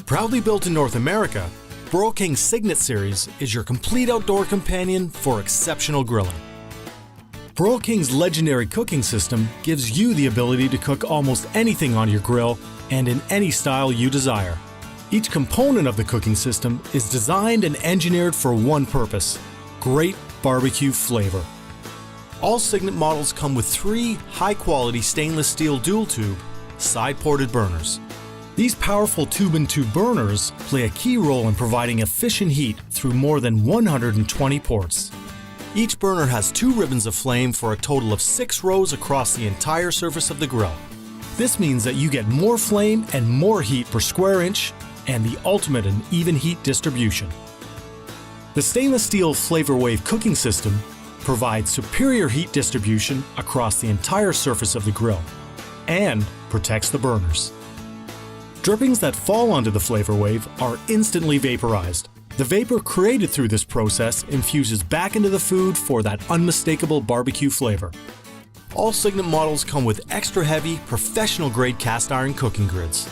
Proudly built in North America, Broil King's Signet series is your complete outdoor companion for exceptional grilling. Broil King's legendary cooking system gives you the ability to cook almost anything on your grill and in any style you desire. Each component of the cooking system is designed and engineered for one purpose: great barbecue flavor. All Signet models come with 3 high-quality stainless steel dual-tube, side-ported burners. These powerful tube-and-tube burners play a key role in providing efficient heat through more than 120 ports. Each burner has 2 ribbons of flame for a total of 6 rows across the entire surface of the grill. This means that you get more flame and more heat per square inch and the ultimate in even heat distribution. The stainless steel Flavor Wave cooking system provides superior heat distribution across the entire surface of the grill and protects the burners. Drippings that fall onto the Flavor Wave are instantly vaporized. The vapor created through this process infuses back into the food for that unmistakable barbecue flavor. All Signet models come with extra heavy, professional-grade cast iron cooking grids.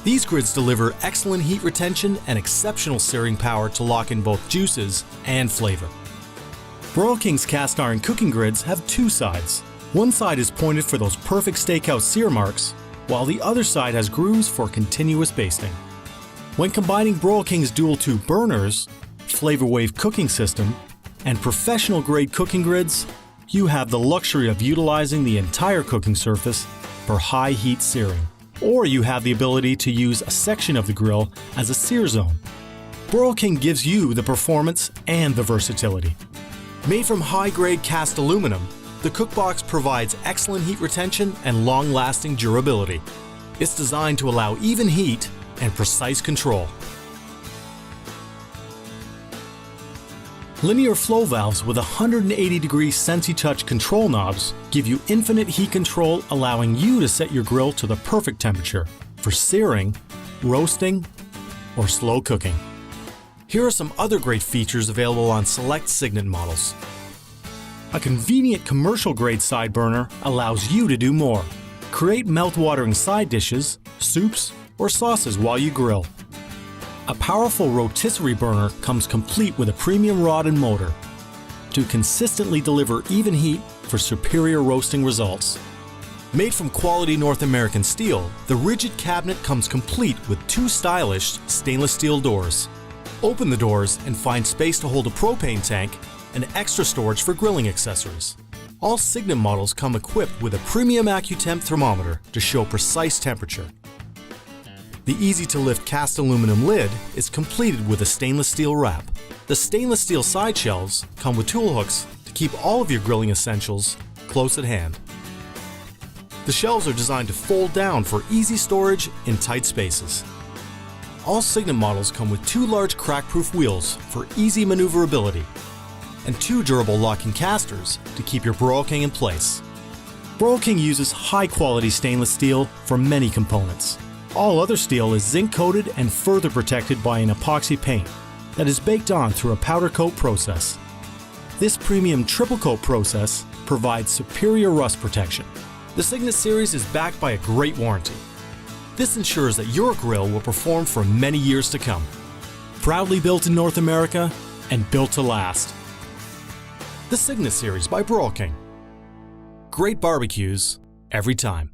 These grids deliver excellent heat retention and exceptional searing power to lock in both juices and flavor. Broil King's cast iron cooking grids have 2 sides. One side is pointed for those perfect steakhouse sear marks, while the other side has grooves for continuous basting. When combining Broil King's dual-tube burners, Flavor Wave cooking system, and professional-grade cooking grids, you have the luxury of utilizing the entire cooking surface for high heat searing. Or you have the ability to use a section of the grill as a sear zone. Broil King gives you the performance and the versatility. Made from high-grade cast aluminum, the cookbox provides excellent heat retention and long-lasting durability. It's designed to allow even heat and precise control. Linear flow valves with 180-degree SensiTouch control knobs give you infinite heat control, allowing you to set your grill to the perfect temperature for searing, roasting, or slow cooking. Here are some other great features available on select Signet models. A convenient commercial-grade side burner allows you to do more. Create mouth-watering side dishes, soups, or sauces while you grill. A powerful rotisserie burner comes complete with a premium rod and motor to consistently deliver even heat for superior roasting results. Made from quality North American steel, the rigid cabinet comes complete with 2 stylish stainless steel doors. Open the doors and find space to hold a propane tank and extra storage for grilling accessories. All Signet models come equipped with a premium Accu-Temp thermometer to show precise temperature. The easy-to-lift cast aluminum lid is completed with a stainless steel wrap. The stainless steel side shelves come with tool hooks to keep all of your grilling essentials close at hand. The shelves are designed to fold down for easy storage in tight spaces. All Signet models come with 2 large crack-proof wheels for easy maneuverability and 2 durable locking casters to keep your Broil King in place. Broil King uses high-quality stainless steel for many components. All other steel is zinc-coated and further protected by an epoxy paint that is baked on through a powder coat process. This premium triple coat process provides superior rust protection. The Signet series is backed by a great warranty. This ensures that your grill will perform for many years to come. Proudly built in North America and built to last. The Signet series by Broil King. Great barbecues every time.